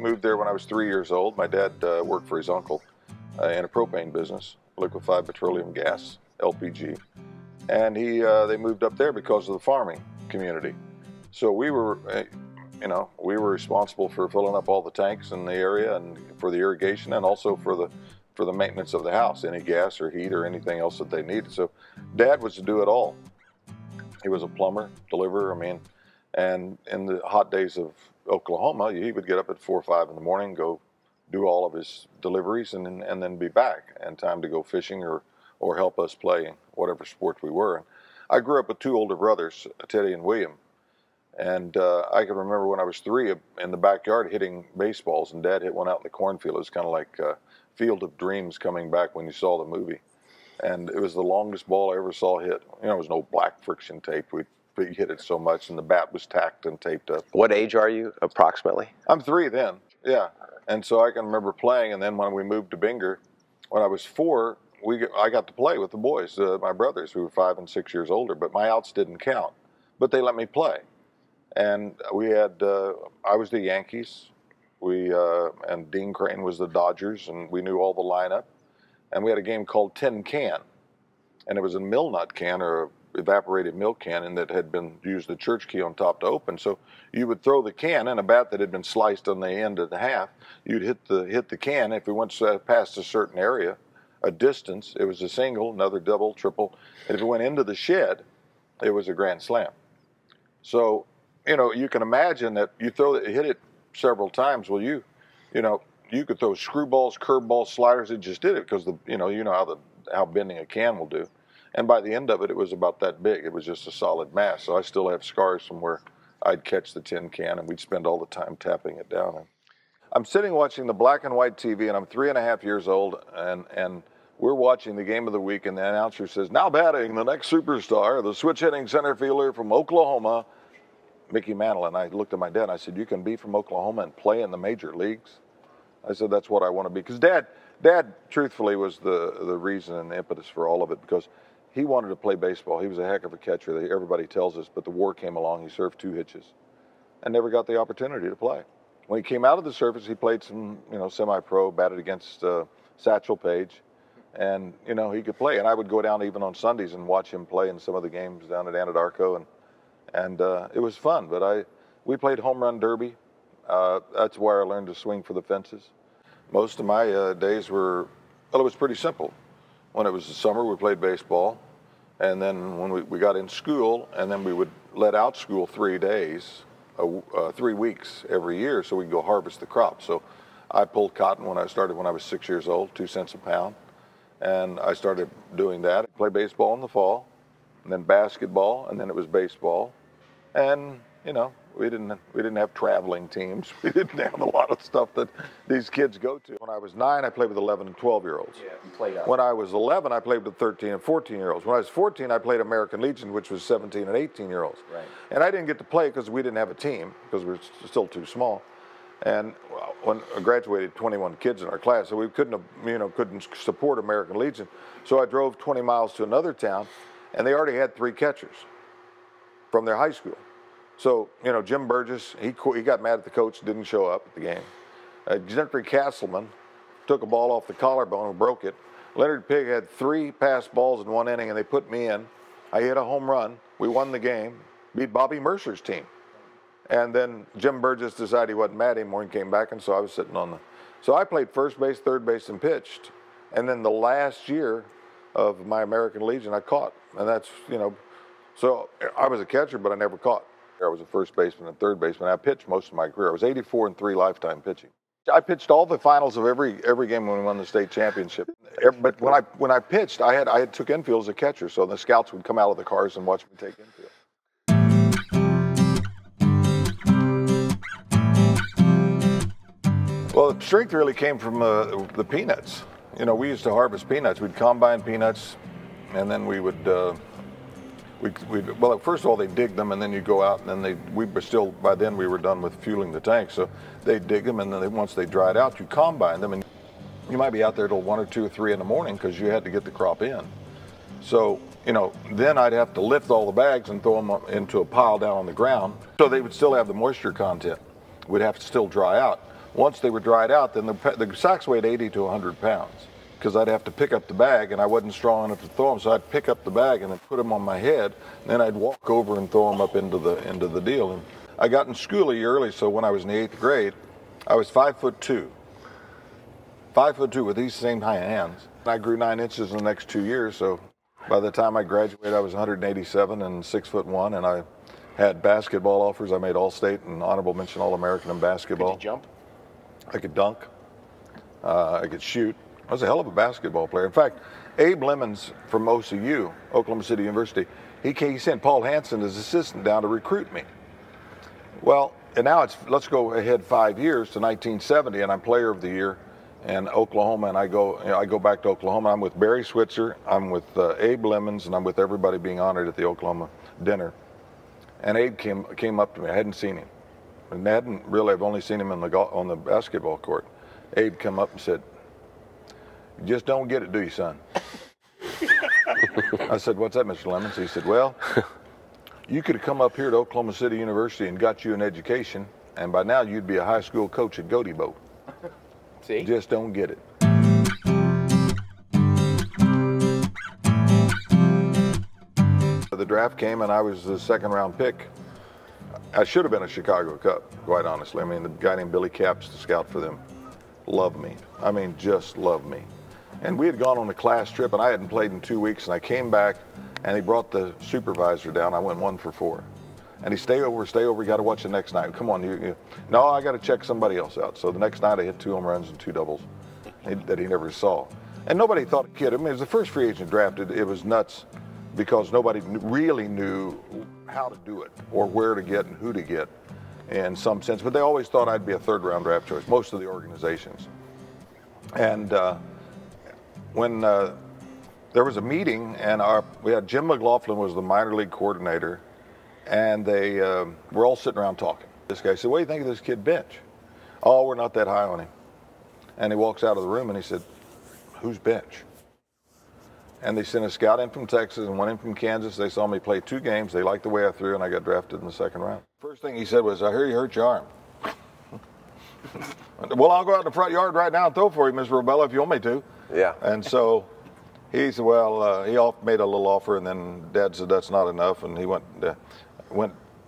moved there when I was 3 years old. My dad worked for his uncle in a propane business, liquefied petroleum gas, LPG. And they moved up there because of the farming community. So we were, we were responsible for filling up all the tanks in the area and for the irrigation and also for the maintenance of the house, any gas or heat or anything else that they needed. So Dad was to do it all. He was a plumber, deliverer, and in the hot days of Oklahoma, he would get up at 4 or 5 in the morning, go do all of his deliveries, and then be back in time to go fishing or help us play whatever sport we were. And I grew up with 2 older brothers, Teddy and William. And I can remember when I was 3 in the backyard hitting baseballs, and Dad hit one out in the cornfield. It was kind of like Field of Dreams coming back when you saw the movie. And it was the longest ball I ever saw hit. There was no black friction tape. We hit it so much, and the bat was tacked and taped up. What age are you, approximately? I'm 3 then, yeah. And so I can remember playing, and then when we moved to Binger, when I was 4, I got to play with the boys, my brothers, who were 5 and 6 years older, but my outs didn't count. But they let me play. And we had, I was the Yankees, and Dean Crane was the Dodgers, and we knew all the lineup. And we had a game called Tin Can, and it was a mill nut can or a evaporated milk can, and that had been used the church key on top to open. So you would throw the can in a bat that had been sliced on the end of the half. You'd hit the can. If we went past a certain area, a distance, it was a single, another double, triple. And if it went into the shed, it was a grand slam. So, you can imagine that you hit it several times. Well, you could throw screwballs, curveballs, sliders. It just did it because how bending a can will do. And by the end of it, it was about that big. It was just a solid mass. So I still have scars from where I'd catch the tin can, and we'd spend all the time tapping it down. And I'm sitting watching the black and white TV, and I'm 3.5 years old, and we're watching the game of the week, and the announcer says, "Now batting, the next superstar, the switch-hitting center fielder from Oklahoma, Mickey Mantle." And I looked at my dad, and I said, "You can be from Oklahoma and play in the major leagues?" I said, "That's what I want to be." Because Dad, truthfully, was the reason and the impetus for all of it, because he wanted to play baseball. He was a heck of a catcher, everybody tells us, but the war came along. He served 2 hitches and never got the opportunity to play. When he came out of the service, he played some, semi-pro, batted against Satchel Paige, and, he could play. And I would go down even on Sundays and watch him play in some of the games down at Anadarko, and it was fun. But we played home run derby. That's where I learned to swing for the fences. Most of my days it was pretty simple. When it was the summer, we played baseball. And then when we got in school, and then we would let out school 3 days, 3 weeks every year, so we'd go harvest the crop. So I pulled cotton when I was 6 years old, 2 cents a pound. And I started doing that. I played baseball in the fall, and then basketball, and then it was baseball. And, we didn't have traveling teams. We didn't have a lot of stuff that these kids go to. When I was 9, I played with 11 and 12-year-olds. Yeah, you played out. When I was 11, I played with 13 and 14-year-olds. When I was 14, I played American Legion, which was 17 and 18-year-olds. Right. And I didn't get to play because we didn't have a team, because we were still too small. And when I graduated, 21 kids in our class, so we couldn't support American Legion. So I drove 20 miles to another town, and they already had 3 catchers from their high school. So, Jim Burgess, he got mad at the coach, didn't show up at the game. Gentry Castleman took a ball off the collarbone and broke it. Leonard Pigg had 3 passed balls in 1 inning, and they put me in. I hit a home run. We won the game, beat Bobby Mercer's team. And then Jim Burgess decided he wasn't mad anymore and came back, and so I was sitting so I played first base, third base, and pitched. And then the last year of my American Legion, I caught. And that's, so I was a catcher, but I never caught. I was a first baseman and third baseman. I pitched most of my career. I was 84 and 3 lifetime pitching. I pitched all the finals of every game when we won the state championship. But when I pitched, I took infield as a catcher, so the scouts would come out of the cars and watch me take infield. Well, the strength really came from the peanuts. We used to harvest peanuts. We'd combine peanuts, and then we would. Well, first of all, they dig them, and then you go out, and then by then we were done with fueling the tank. So they dig them, and then once they dried out, you combine them, and you might be out there till 1 or 2 or 3 in the morning because you had to get the crop in. So, then I'd have to lift all the bags and throw them into a pile down on the ground. So they would still have the moisture content. Would have to still dry out. once they were dried out, then the sacks weighed 80 to 100 pounds because I'd have to pick up the bag, and I wasn't strong enough to throw them, so I'd pick up the bag and then put them on my head, and then I'd walk over and throw them up into the deal. And I got in school a year early, so when I was in the 8th grade, I was 5'2". 5'2" with these same high hands. I grew 9 inches in the next 2 years, so by the time I graduated, I was 187 and 6'1", and I had basketball offers. I made All-State and honorable mention All-American in basketball. Could you jump? I could dunk. I could shoot. I was a hell of a basketball player. In fact, Abe Lemons from OCU, Oklahoma City University, he sent Paul Hansen as assistant down to recruit me. Well, and now let's go ahead 5 years to 1970, and I'm Player of the Year in Oklahoma, and I go back to Oklahoma. I'm with Barry Switzer, I'm with Abe Lemons, and I'm with everybody being honored at the Oklahoma dinner. And Abe came up to me. I hadn't seen him. And I've only seen him on the basketball court. Abe came up and said, "You just don't get it, do you, son?" I said, "What's that, Mr. Lemons?" He said, "Well, you could have come up here to Oklahoma City University and got you an education, and by now you'd be a high school coach at Goatee Boat. See? You just don't get it." The draft came, and I was the 2nd round pick. I should have been a Chicago Cub, quite honestly. I mean, the guy named Billy Capps, the scout for them, loved me. I mean, just loved me. And we had gone on a class trip, and I hadn't played in 2 weeks, and I came back, and he brought the supervisor down. I went 1 for 4. And he, stay over, you got to watch the next night. Come on, no, I got to check somebody else out. So the next night I hit 2 home runs and 2 doubles that he never saw. And nobody thought a kid, I mean, it was the first free agent drafted. It was nuts because nobody really knew how to do it or where to get and who to get in some sense. But they always thought I'd be a 3rd round draft choice, most of the organizations. And when there was a meeting, and we had Jim McLaughlin was the minor league coordinator, and they were all sitting around talking. This guy said, "What do you think of this kid Bench?" "Oh, we're not that high on him." And he walks out of the room and he said, "Who's Bench?" And they sent a scout in from Texas and one in from Kansas. They saw me play 2 games. They liked the way I threw, and I got drafted in the 2nd round. First thing he said was, "I hear you hurt your arm." "Well, I'll go out in the front yard right now and throw for you, Mr. Robella, if you want me to." Yeah. And so he said, well, he made a little offer, and then Dad said that's not enough. And he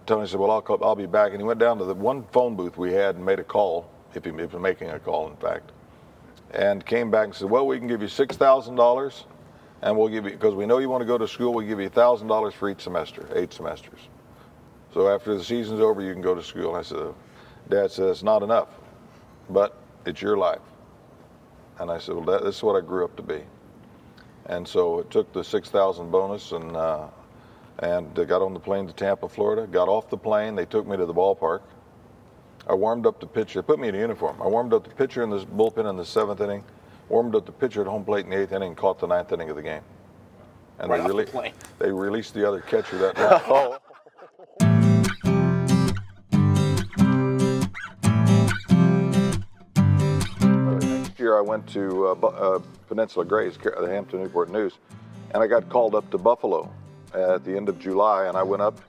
Tony said, "Well, I'll be back." And he went down to the one phone booth we had and made a call, if he was making a call, in fact, and came back and said, "Well, we can give you $6,000. And we'll give you, because we know you want to go to school, we'll give you $1,000 for each semester, 8 semesters. So after the season's over, you can go to school." And I said, Dad said, "It's not enough, but it's your life." And I said, "Well, this is what I grew up to be." And so it took the 6,000 bonus, and got on the plane to Tampa, Florida. Got off the plane, they took me to the ballpark. I warmed up the pitcher. They put me in a uniform. I warmed up the pitcher in the bullpen in the 7th inning. Warmed up the pitcher at home plate in the 8th inning and caught the 9th inning of the game. And right off the plane. They released the other catcher that night. Oh. Next year I went to Peninsula Grays, the Hampton Newport News, and I got called up to Buffalo at the end of July, and I went up.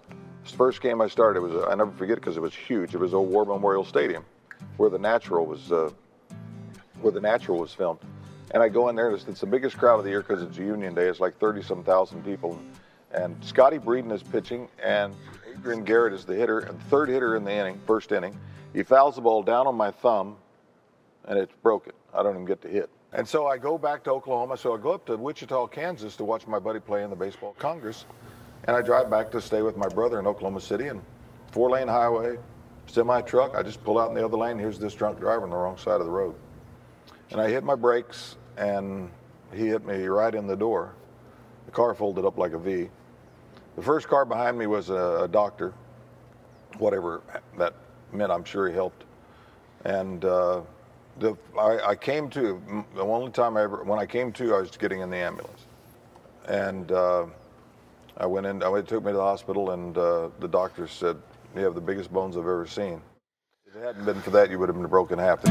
The first game I started, I never forget it because it was huge. It was Old War Memorial Stadium, where The Natural was filmed. And I go in there, it's the biggest crowd of the year because it's a Union Day. It's like 30-some thousand people. And Scotty Breeden is pitching, and Adrian Garrett is the hitter, and 3rd hitter in the inning, 1st inning. He fouls the ball down on my thumb, and it's broken. I don't even get to hit. And so I go back to Oklahoma. So I go up to Wichita, Kansas to watch my buddy play in the Baseball Congress. And I drive back to stay with my brother in Oklahoma City, and 4-lane highway, semi-truck. I just pull out in the other lane. Here's this drunk driver on the wrong side of the road. And I hit my brakes, and he hit me right in the door. The car folded up like a V. The first car behind me was a doctor, whatever that meant. I'm sure he helped. And I came to, the only time when I came to, I was getting in the ambulance. And I went in, it took me to the hospital, and the doctor said, "You have the biggest bones I've ever seen. If it hadn't been for that, you would have been broken half."